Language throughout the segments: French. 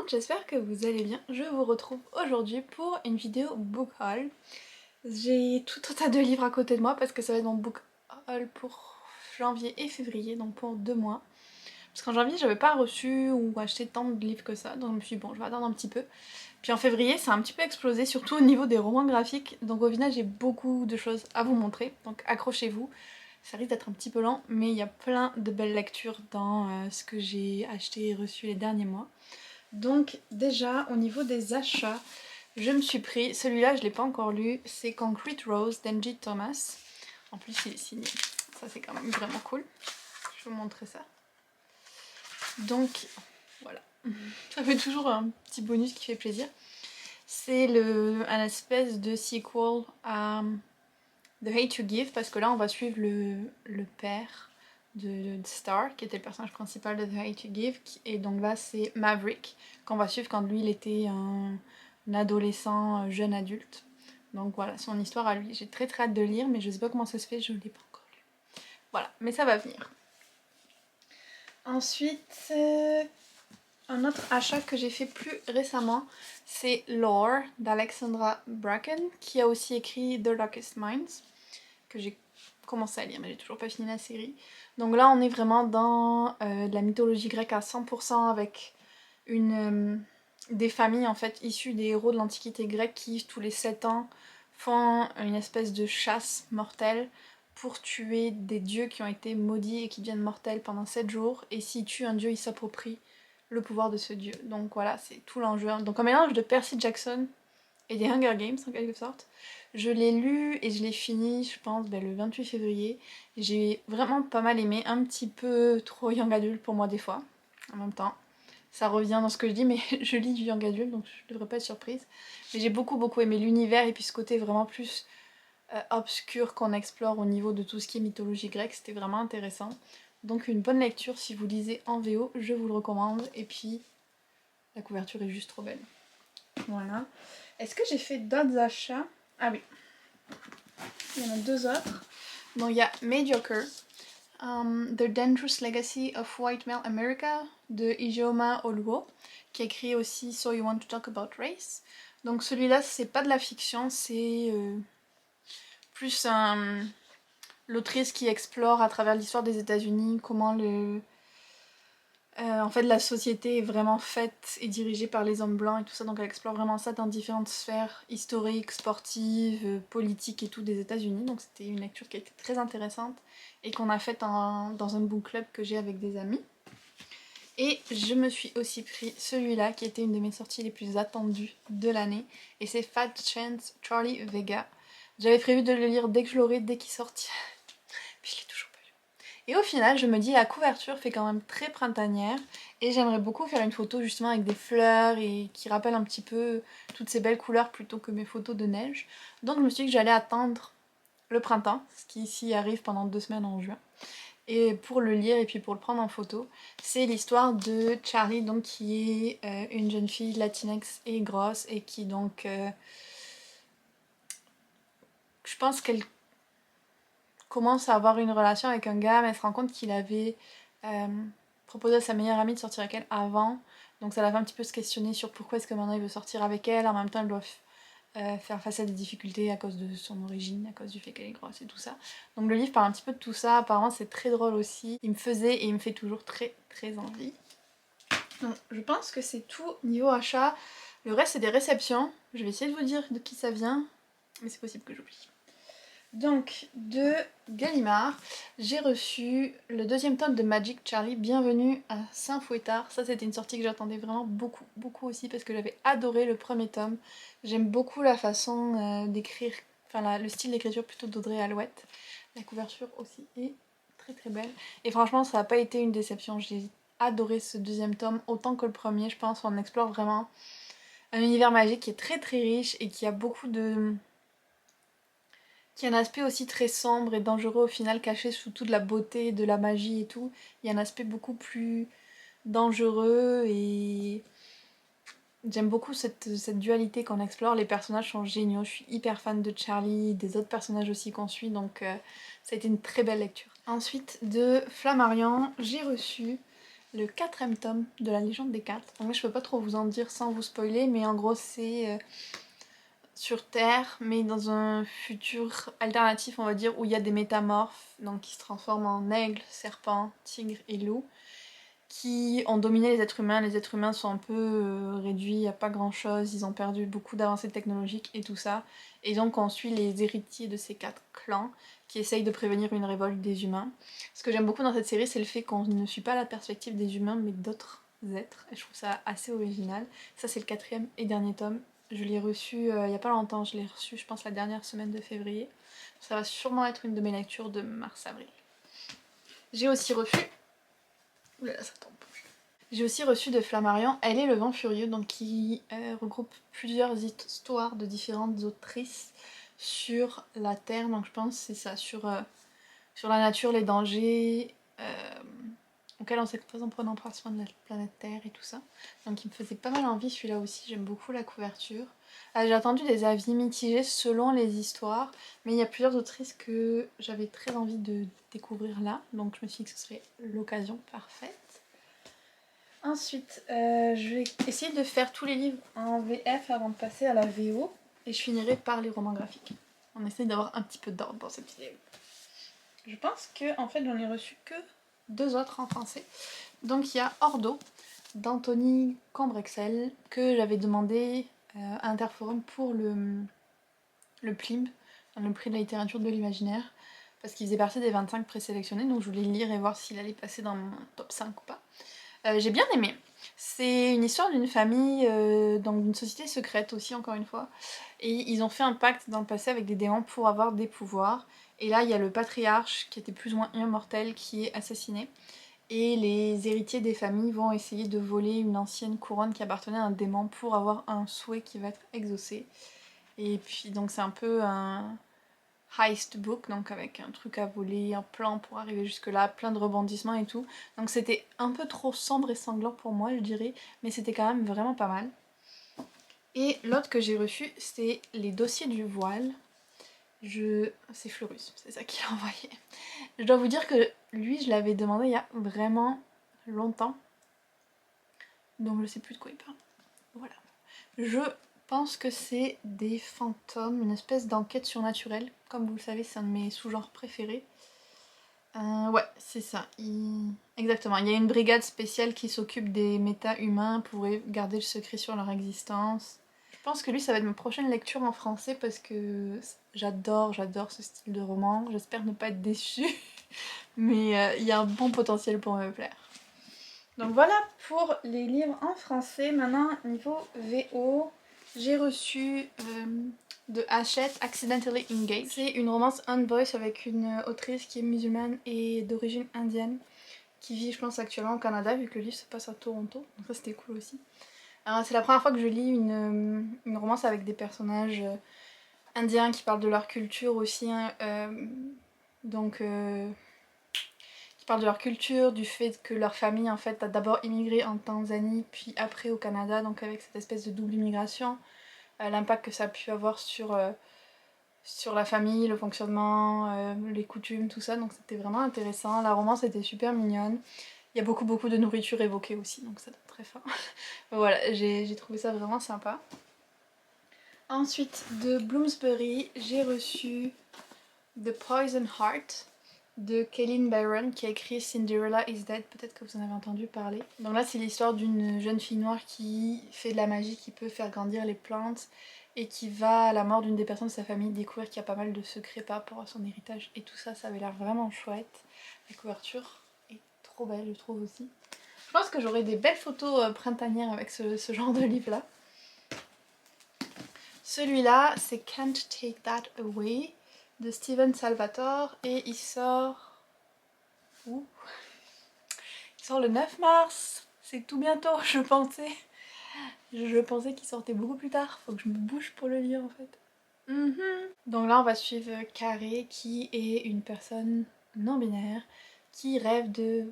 monde, j'espère que vous allez bien. Je vous retrouve aujourd'hui pour une vidéo book haul. J'ai tout un tas de livres à côté de moi parce que ça va être mon book haul pour janvier et février, donc pour 2 mois. Parce qu'en janvier, j'avais pas reçu ou acheté tant de livres que ça, donc je me suis dit bon, je vais attendre un petit peu. Puis en février, ça a un petit peu explosé, surtout au niveau des romans graphiques, donc au final, j'ai beaucoup de choses à vous montrer, donc accrochez-vous. Ça risque d'être un petit peu lent, mais il y a plein de belles lectures dans ce que j'ai acheté et reçu les derniers mois. Donc déjà, au niveau des achats, je me suis pris, celui-là je l'ai pas encore lu, c'est Concrete Rose d'Angie Thomas. En plus il est signé, ça c'est quand même vraiment cool. Je vais vous montrer ça. Donc voilà, ça fait toujours un petit bonus qui fait plaisir. C'est un espèce de sequel à The Hate You Give, parce que là on va suivre le père de Star, qui était le personnage principal de The Hate You Give, et donc là c'est Maverick, qu'on va suivre quand lui il était un adolescent, jeune adulte. Donc voilà, son histoire à lui. J'ai très hâte de lire, mais je sais pas comment ça se fait, je ne l'ai pas encore lu. Voilà, mais ça va venir. Ensuite, un autre achat que j'ai fait plus récemment, c'est Lore d'Alexandra Bracken, qui a aussi écrit The Darkest Minds, que j'ai commencé à lire, mais j'ai toujours pas fini la série. Donc là, on est vraiment dans de la mythologie grecque à 100% avec des familles en fait issues des héros de l'Antiquité grecque qui, tous les 7 ans, font une espèce de chasse mortelle pour tuer des dieux qui ont été maudits et qui deviennent mortels pendant 7 jours. Et s'ils tuent un dieu, ils s'approprient le pouvoir de ce dieu. Donc voilà, c'est tout l'enjeu. Donc un mélange de Percy Jackson et des Hunger Games en quelque sorte. Je l'ai lu et je l'ai fini, je pense, le 28 février. J'ai vraiment pas mal aimé, un petit peu trop young adult pour moi des fois, en même temps. Ça revient dans ce que je dis, mais je lis du young adult, donc je devrais pas être surprise. Mais j'ai beaucoup aimé l'univers et puis ce côté vraiment plus obscur qu'on explore au niveau de tout ce qui est mythologie grecque, c'était vraiment intéressant. Donc une bonne lecture si vous lisez en VO, je vous le recommande. Et puis la couverture est juste trop belle. Voilà. Est-ce que j'ai fait d'autres achats? Ah oui, il y en a deux autres. Bon, il y a Mediocre, The Dangerous Legacy of White Male America de Ijeoma Oluo, qui a écrit aussi So You Want to Talk About Race. Donc celui-là, c'est pas de la fiction, c'est plus l'autrice qui explore à travers l'histoire des États-Unis comment en fait, la société est vraiment faite et dirigée par les hommes blancs et tout ça, donc elle explore vraiment ça dans différentes sphères historiques, sportives, politiques et tout des États-Unis. Donc c'était une lecture qui a été très intéressante et qu'on a faite dans un book club que j'ai avec des amis. Et je me suis aussi pris celui-là qui était une de mes sorties les plus attendues de l'année, et c'est Fat Chance Charlie Vega. J'avais prévu de le lire dès que je l'aurai, dès qu'il sortira, puis je l'ai toujours pas lu. Et au final, je me dis la couverture fait quand même très printanière et j'aimerais beaucoup faire une photo justement avec des fleurs et qui rappelle un petit peu toutes ces belles couleurs plutôt que mes photos de neige. Donc je me suis dit que j'allais attendre le printemps, ce qui ici arrive pendant 2 semaines en juin, et pour le lire et puis pour le prendre en photo. C'est l'histoire de Charlie, donc qui est une jeune fille latinex et grosse et qui donc je pense qu'elle commence à avoir une relation avec un gars, mais elle se rend compte qu'il avait proposé à sa meilleure amie de sortir avec elle avant. Donc ça la fait un petit peu se questionner sur pourquoi est-ce que maintenant il veut sortir avec elle. En même temps, elle doit faire face à des difficultés à cause de son origine, à cause du fait qu'elle est grosse et tout ça. Donc le livre parle un petit peu de tout ça. Apparemment, c'est très drôle aussi. Il me faisait et il me fait toujours très envie. Donc je pense que c'est tout niveau achat. Le reste, c'est des réceptions. Je vais essayer de vous dire de qui ça vient, mais c'est possible que j'oublie. Donc, de Gallimard, j'ai reçu le 2e tome de Magic Charlie, Bienvenue à Saint-Fouettard. Ça, c'était une sortie que j'attendais vraiment beaucoup aussi parce que j'avais adoré le premier tome. J'aime beaucoup la façon d'écrire, enfin le style d'écriture plutôt d'Audrey Alouette. La couverture aussi est très belle. Et franchement, ça n'a pas été une déception. J'ai adoré ce 2e tome autant que le premier. Je pense qu'on explore vraiment un univers magique qui est très riche et qui a beaucoup de... qui a un aspect aussi très sombre et dangereux au final, caché sous toute la beauté, de la magie et tout. Il y a un aspect beaucoup plus dangereux et j'aime beaucoup cette dualité qu'on explore. Les personnages sont géniaux, je suis hyper fan de Charlie, des autres personnages aussi qu'on suit, donc ça a été une très belle lecture. Ensuite, de Flammarion, j'ai reçu le 4e tome de la Légende des 4. En vrai, je peux pas trop vous en dire sans vous spoiler, mais en gros, c'est sur Terre, mais dans un futur alternatif, on va dire, où il y a des métamorphes, donc qui se transforment en aigles, serpents, tigres et loups, qui ont dominé les êtres humains. Les êtres humains sont un peu réduits à pas grand chose, ils ont perdu beaucoup d'avancées technologiques et tout ça. Et donc on suit les héritiers de ces 4 clans qui essayent de prévenir une révolte des humains. Ce que j'aime beaucoup dans cette série, c'est le fait qu'on ne suit pas la perspective des humains, mais d'autres êtres. Et je trouve ça assez original. Ça, c'est le 4e et dernier tome. Je l'ai reçu il y a pas longtemps, je l'ai reçu je pense la dernière semaine de février. Ça va sûrement être une de mes lectures de mars-avril. J'ai aussi reçu... Oulala, ça tombe. J'ai aussi reçu de Flammarion Elle est le vent furieux, donc qui regroupe plusieurs histoires de différentes autrices sur la Terre, donc je pense que c'est ça, sur la nature, les dangers auxquels on s'expose en prenant soin de la planète Terre et tout ça. Donc il me faisait pas mal envie celui-là aussi, j'aime beaucoup la couverture. J'ai attendu des avis mitigés selon les histoires, mais il y a plusieurs autrices que j'avais très envie de découvrir là, donc je me suis dit que ce serait l'occasion parfaite. Ensuite, je vais essayer de faire tous les livres en VF avant de passer à la VO, et je finirai par les romans graphiques. On essaie d'avoir un petit peu d'ordre dans cette vidéo. Je pense que en fait j'en ai reçu que 2 autres en français. Donc il y a Ordo d'Anthony Cambrexel que j'avais demandé à Interforum pour le PLIB, le prix de la littérature de l'imaginaire, parce qu'il faisait partie des 25 présélectionnés, donc je voulais le lire et voir s'il allait passer dans mon top 5 ou pas. J'ai bien aimé. C'est une histoire d'une famille, donc d'une société secrète aussi, encore une fois. Et ils ont fait un pacte dans le passé avec des démons pour avoir des pouvoirs. Et là, il y a le patriarche, qui était plus ou moins immortel, qui est assassiné. Et les héritiers des familles vont essayer de voler une ancienne couronne qui appartenait à un démon pour avoir un souhait qui va être exaucé. Et puis, donc c'est un peu un heist book, donc avec un truc à voler, un plan pour arriver jusque là, plein de rebondissements et tout. Donc c'était un peu trop sombre et sanglant pour moi, je dirais, mais c'était quand même vraiment pas mal. Et l'autre que j'ai reçu, c'est les dossiers du voile. C'est Fleurus, c'est ça qu'il a envoyé. Je dois vous dire que lui, je l'avais demandé il y a vraiment longtemps. Donc je sais plus de quoi il parle. Voilà. Je pense que c'est des fantômes, une espèce d'enquête surnaturelle. Comme vous le savez, c'est un de mes sous-genres préférés. Ouais, c'est ça. Exactement. Il y a une brigade spéciale qui s'occupe des méta-humains pour garder le secret sur leur existence. Je pense que lui, ça va être ma prochaine lecture en français parce que j'adore ce style de roman. J'espère ne pas être déçue, mais il y a un bon potentiel pour me plaire. Donc voilà pour les livres en français. Maintenant, niveau VO, j'ai reçu de Hachette Accidentally Engaged. C'est une romance on-voice avec une autrice qui est musulmane et d'origine indienne qui vit, je pense, actuellement au Canada vu que le livre se passe à Toronto. Donc ça, c'était cool aussi. C'est la première fois que je lis une romance avec des personnages indiens qui parlent de leur culture aussi. Qui parlent de leur culture, du fait que leur famille en fait a d'abord immigré en Tanzanie puis après au Canada, donc avec cette espèce de double immigration, l'impact que ça a pu avoir sur la famille, le fonctionnement, les coutumes, tout ça, donc c'était vraiment intéressant. La romance était super mignonne. Il y a beaucoup de nourriture évoquée aussi, donc ça donne très faim. Voilà, j'ai trouvé ça vraiment sympa. Ensuite, de Bloomsbury, j'ai reçu The Poison Heart de Kaylin Byron qui a écrit Cinderella is Dead, peut-être que vous en avez entendu parler. Donc là c'est l'histoire d'une jeune fille noire qui fait de la magie, qui peut faire grandir les plantes et qui va à la mort d'une des personnes de sa famille découvrir qu'il y a pas mal de secrets par rapport à son héritage et tout ça, ça avait l'air vraiment chouette. La couverture est trop belle je trouve aussi. Je pense que j'aurai des belles photos printanières avec ce genre de livre là. Celui-là c'est Can't Take That Away de Steven Salvatore et il sort... Ouh. Il sort le 9 mars, c'est tout bientôt je pensais. Je pensais qu'il sortait beaucoup plus tard, faut que je me bouge pour le lire en fait. Donc là on va suivre Carré qui est une personne non binaire qui rêve de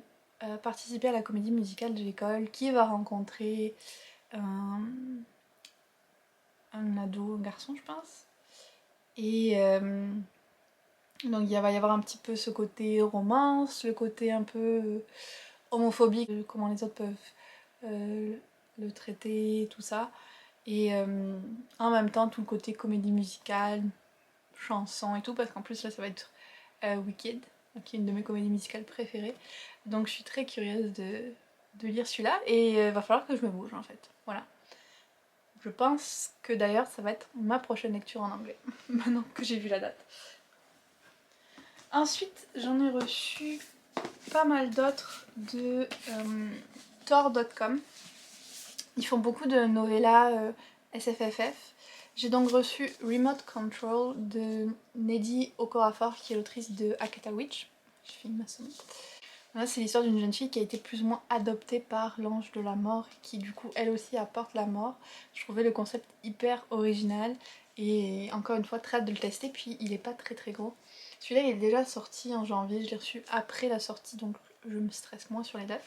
participer à la comédie musicale de l'école, qui va rencontrer un ado, un garçon je pense. Et donc il va y avoir un petit peu ce côté romance, le côté un peu homophobique, comment les autres peuvent le traiter, tout ça. Et en même temps, tout le côté comédie musicale, chanson et tout, parce qu'en plus là, ça va être Wicked, qui est une de mes comédies musicales préférées. Donc je suis très curieuse de lire celui-là, et va falloir que je me bouge en fait. Voilà. Je pense que d'ailleurs, ça va être ma prochaine lecture en anglais, maintenant que j'ai vu la date. Ensuite, j'en ai reçu pas mal d'autres de Tor.com. Ils font beaucoup de novellas SFFF. J'ai donc reçu Remote Control de Neddy Okorafor, qui est l'autrice de Akata Witch. Je filme ma somme. Là, c'est l'histoire d'une jeune fille qui a été plus ou moins adoptée par l'ange de la mort, qui du coup elle aussi apporte la mort. Je trouvais le concept hyper original et encore une fois très hâte de le tester, puis il est pas très très gros. Celui-là il est déjà sorti en janvier, je l'ai reçu après la sortie donc je me stresse moins sur les dates.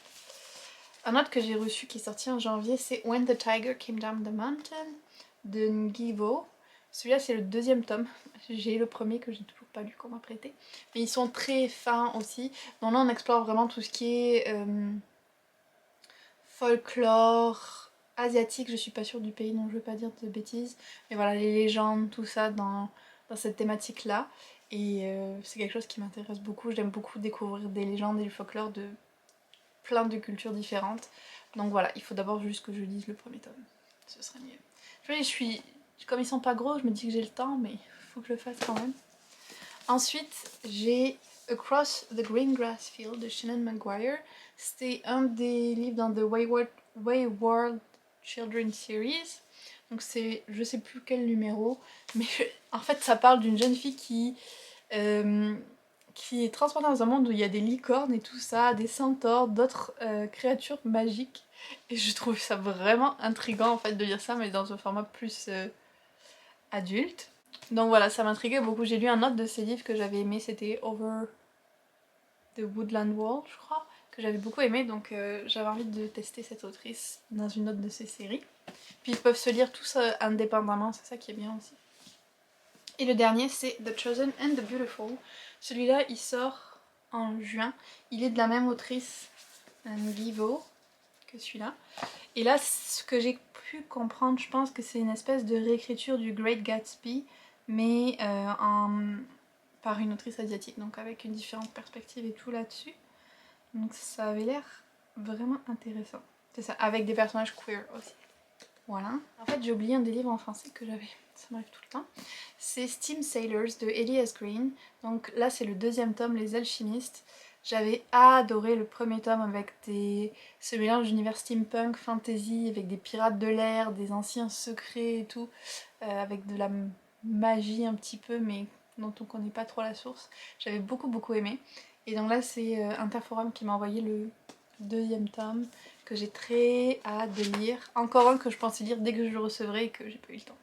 Un autre que j'ai reçu qui est sorti en janvier, c'est When the Tiger Came Down the Mountain de Ngivo. Celui-là c'est le deuxième tome, j'ai le premier que j'ai toujours pas lu qu'on m'a prêté. Mais ils sont très fins aussi. Donc là on explore vraiment tout ce qui est folklore asiatique, je suis pas sûre du pays donc je veux pas dire de bêtises. Mais voilà, les légendes, tout ça dans cette thématique là. Et c'est quelque chose qui m'intéresse beaucoup, j'aime beaucoup découvrir des légendes et du folklore de plein de cultures différentes. Donc voilà, il faut d'abord juste que je lise le premier tome, ce serait mieux. Comme ils sont pas gros, je me dis que j'ai le temps, mais il faut que je le fasse quand même. Ensuite, j'ai Across the Green Grass Field de Shannon Maguire. C'était un des livres dans The Wayward Children Series. Donc c'est, je sais plus quel numéro, mais en fait ça parle d'une jeune fille qui est transportée dans un monde où il y a des licornes et tout ça, des centaures, d'autres créatures magiques. Et je trouve ça vraiment intriguant en fait de lire ça, mais dans un format plus adulte. Donc voilà, ça m'intriguait beaucoup. J'ai lu un autre de ses livres que j'avais aimé, c'était Over the Woodland Wall, je crois, que j'avais beaucoup aimé, donc j'avais envie de tester cette autrice dans une autre de ses séries. Puis ils peuvent se lire tous indépendamment, c'est ça qui est bien aussi. Et le dernier, c'est The Chosen and the Beautiful. Celui-là, il sort en juin. Il est de la même autrice, Ngivo, que celui-là. Et là, ce que j'ai pu comprendre, je pense que c'est une espèce de réécriture du Great Gatsby, mais par une autrice asiatique, donc avec une différente perspective et tout là-dessus. Donc ça avait l'air vraiment intéressant. C'est ça, avec des personnages queer aussi. Voilà. En fait, j'ai oublié un des livres en français que j'avais. Ça m'arrive tout le temps. C'est Steam Sailors de Elias Green. Donc là, c'est le deuxième tome, Les Alchimistes. J'avais adoré le premier tome avec ce mélange d'univers steampunk, fantasy, avec des pirates de l'air, des anciens secrets et tout, avec de la magie un petit peu, mais dont on connaît pas trop la source. J'avais beaucoup aimé. Et donc là, c'est Interforum qui m'a envoyé le deuxième tome que j'ai très hâte de lire. Encore un que je pensais lire dès que je le recevrai et que j'ai pas eu le temps.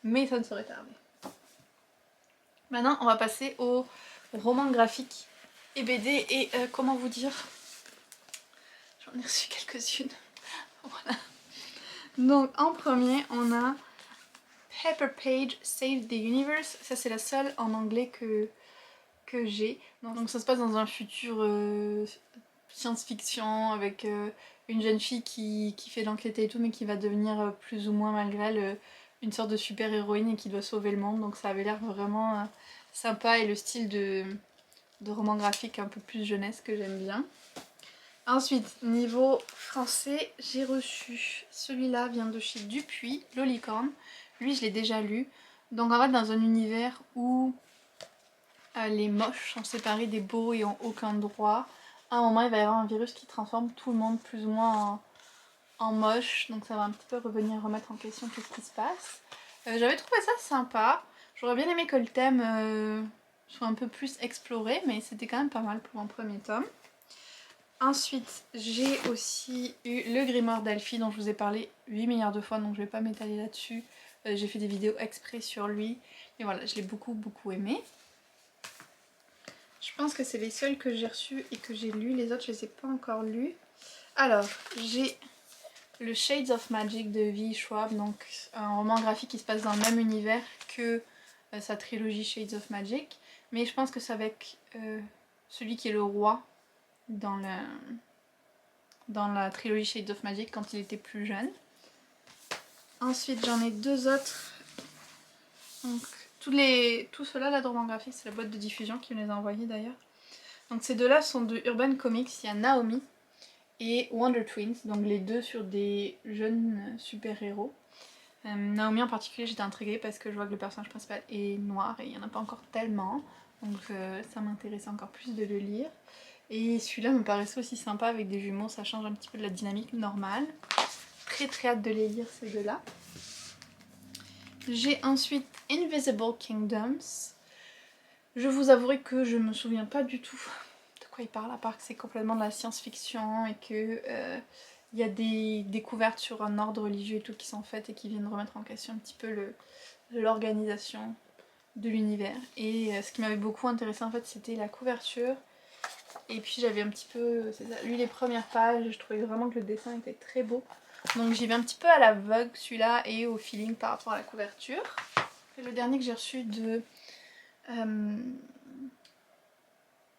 Mais ça ne saurait tarder. Maintenant, on va passer aux romans graphiques et BD et comment vous dire, j'en ai reçu quelques-unes. Voilà. Donc en premier, on a Pepper Page Save the Universe. Ça c'est la seule en anglais que j'ai. Donc ça se passe dans un futur science-fiction avec une jeune fille qui fait l'enquête et tout, mais qui va devenir plus ou moins malgré elle une sorte de super-héroïne et qui doit sauver le monde. Donc ça avait l'air vraiment sympa et le style de roman graphique un peu plus jeunesse que j'aime bien. Ensuite, niveau français, j'ai reçu, celui-là vient de chez Dupuis, Lolicorne. Lui, je l'ai déjà lu. Donc en fait, dans un univers où les moches sont séparés des beaux et ont aucun droit, à un moment, il va y avoir un virus qui transforme tout le monde plus ou moins en moche. Donc ça va un petit peu remettre en question tout ce qui se passe. J'avais trouvé ça sympa. J'aurais bien aimé que le thème soit un peu plus exploré, mais c'était quand même pas mal pour un premier tome. Ensuite, j'ai aussi eu le grimoire d'Alfie dont je vous ai parlé 8 milliards de fois, donc je vais pas m'étaler là-dessus. J'ai fait des vidéos exprès sur lui. Et voilà, je l'ai beaucoup aimé. Je pense que c'est les seuls que j'ai reçus et que j'ai lus. Les autres, je les ai pas encore lus. Alors, j'ai le Shades of Magic de V. Schwab, donc un roman graphique qui se passe dans le même univers que sa trilogie Shades of Magic. Mais je pense que c'est avec celui qui est le roi dans dans la trilogie Shades of Magic quand il était plus jeune. Ensuite j'en ai deux autres. Donc tout cela là dans graphique, c'est la boîte de diffusion qui me les a envoyés d'ailleurs. Donc ces deux là sont de Urban Comics, il y a Naomi et Wonder Twins, donc les deux sur des jeunes super-héros. Naomi en particulier j'étais intriguée parce que je vois que le personnage principal est noir et il n'y en a pas encore tellement, donc ça m'intéressait encore plus de le lire. Et celui-là me paraissait aussi sympa avec des jumeaux, ça change un petit peu de la dynamique normale. Très très hâte de les lire ces deux-là. J'ai ensuite Invisible Kingdoms. Je vous avouerai que je me souviens pas du tout de quoi il parle, à part que c'est complètement de la science-fiction et que il y a des découvertes sur un ordre religieux et tout qui sont faites et qui viennent remettre en question un petit peu l'organisation de l'univers. Et ce qui m'avait beaucoup intéressé en fait c'était la couverture. Et puis j'avais un petit peu, c'est ça, lu les premières pages, je trouvais vraiment que le dessin était très beau. Donc j'y vais un petit peu à l'aveugle celui-là et au feeling par rapport à la couverture. Et le dernier que j'ai reçu de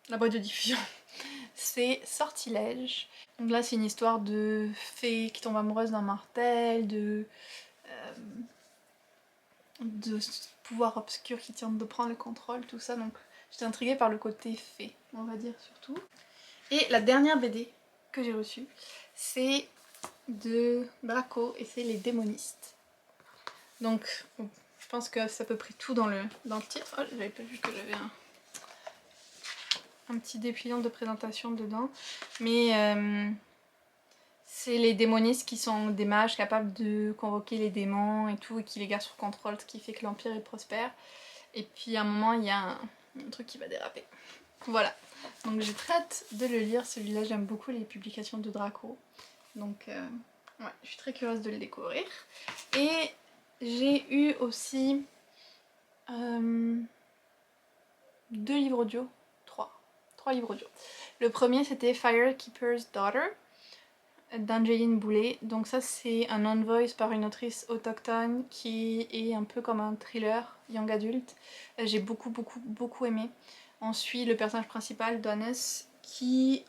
la boîte de diffusion, c'est Sortilège. Donc là c'est une histoire de fée qui tombe amoureuse d'un mortel, de pouvoirs obscurs qui tentent de prendre le contrôle, tout ça. Donc j'étais intriguée par le côté fée, on va dire surtout. Et la dernière BD que j'ai reçue, c'est de Draco et c'est Les Démonistes. Donc bon, je pense que c'est à peu près tout dans le titre. Oh, j'avais pas vu que j'avais un petit dépliant de présentation dedans. Mais c'est les démonistes qui sont des mages capables de convoquer les démons et tout, et qui les gardent sous contrôle, ce qui fait que l'Empire est prospère. Et puis à un moment, il y a un truc qui va déraper. Voilà. Donc j'ai très hâte de le lire, celui-là j'aime beaucoup les publications de Draco. Donc ouais, je suis très curieuse de le découvrir. Et j'ai eu aussi 2 livres audio, 3 livres audio. Le premier c'était Firekeeper's Daughter d'Angeline Boulet. Donc ça c'est un non-voice par une autrice autochtone qui est un peu comme un thriller young adulte. J'ai beaucoup aimé. On suit le personnage principal, Donis, qui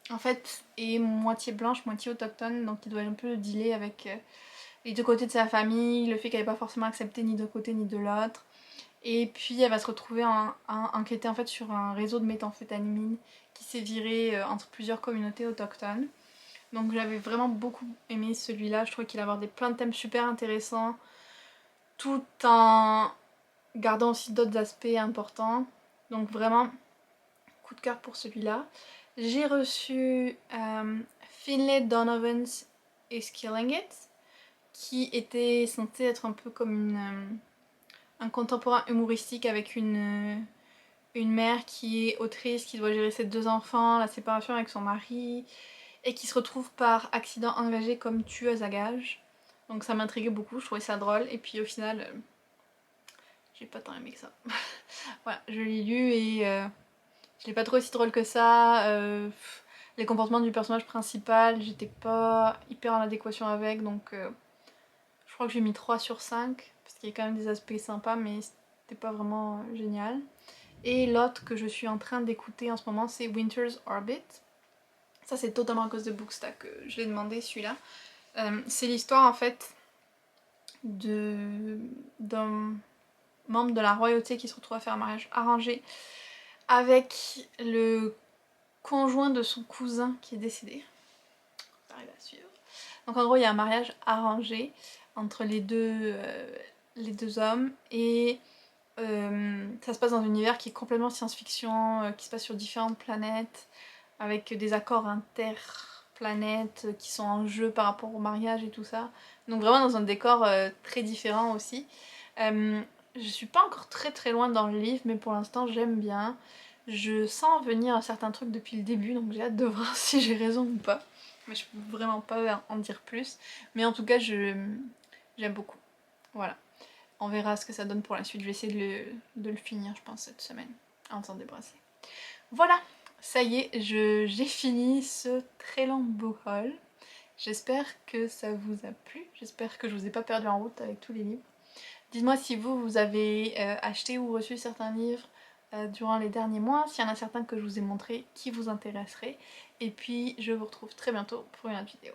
en fait est moitié blanche, moitié autochtone, donc il doit un peu dealer avec les deux côtés de sa famille, le fait qu'elle n'est pas forcément acceptée ni d'un côté ni de l'autre. Et puis elle va se retrouver à enquêter en fait sur un réseau de méthamphétamine qui s'est viré entre plusieurs communautés autochtones. Donc j'avais vraiment beaucoup aimé celui-là, je trouvais qu'il abordait plein de thèmes super intéressants, tout en gardant aussi d'autres aspects importants. Donc vraiment, coup de cœur pour celui-là. J'ai reçu Finlay Donovan's Is Killing It, qui était censé être un peu comme un contemporain humoristique avec une mère qui est autrice, qui doit gérer ses 2 enfants, la séparation avec son mari, et qui se retrouve par accident engagée comme tueuse à gages. Donc ça m'intriguait beaucoup, je trouvais ça drôle, et puis au final, j'ai pas tant aimé que ça. Voilà, je l'ai lu et je l'ai pas trouvé si drôle que ça. Les comportements du personnage principal, j'étais pas hyper en adéquation avec, donc je crois que j'ai mis 3 sur 5, parce qu'il y a quand même des aspects sympas, mais c'était pas vraiment génial. Et l'autre que je suis en train d'écouter en ce moment, c'est Winter's Orbit. Ça c'est totalement à cause de Bookstack que je l'ai demandé celui-là. C'est l'histoire en fait d'un membre de la royauté qui se retrouve à faire un mariage arrangé avec le conjoint de son cousin qui est décédé. On arrive à suivre. Donc en gros il y a un mariage arrangé entre les deux hommes et ça se passe dans un univers qui est complètement science-fiction, qui se passe sur différentes planètes avec des accords interplanètes qui sont en jeu par rapport au mariage et tout ça. Donc vraiment dans un décor très différent aussi. Je suis pas encore très loin dans le livre, mais pour l'instant j'aime bien. Je sens venir un certain truc depuis le début, donc j'ai hâte de voir si j'ai raison ou pas. Mais je peux vraiment pas en dire plus. Mais en tout cas, j'aime beaucoup. Voilà. On verra ce que ça donne pour la suite. Je vais essayer de le finir, je pense, cette semaine, en s'en débrasser. Voilà, ça y est, j'ai fini ce très long book haul. J'espère que ça vous a plu. J'espère que je vous ai pas perdu en route avec tous les livres. Dites-moi si vous avez acheté ou reçu certains livres durant les derniers mois, s'il y en a certains que je vous ai montrés qui vous intéresseraient. Et puis je vous retrouve très bientôt pour une autre vidéo.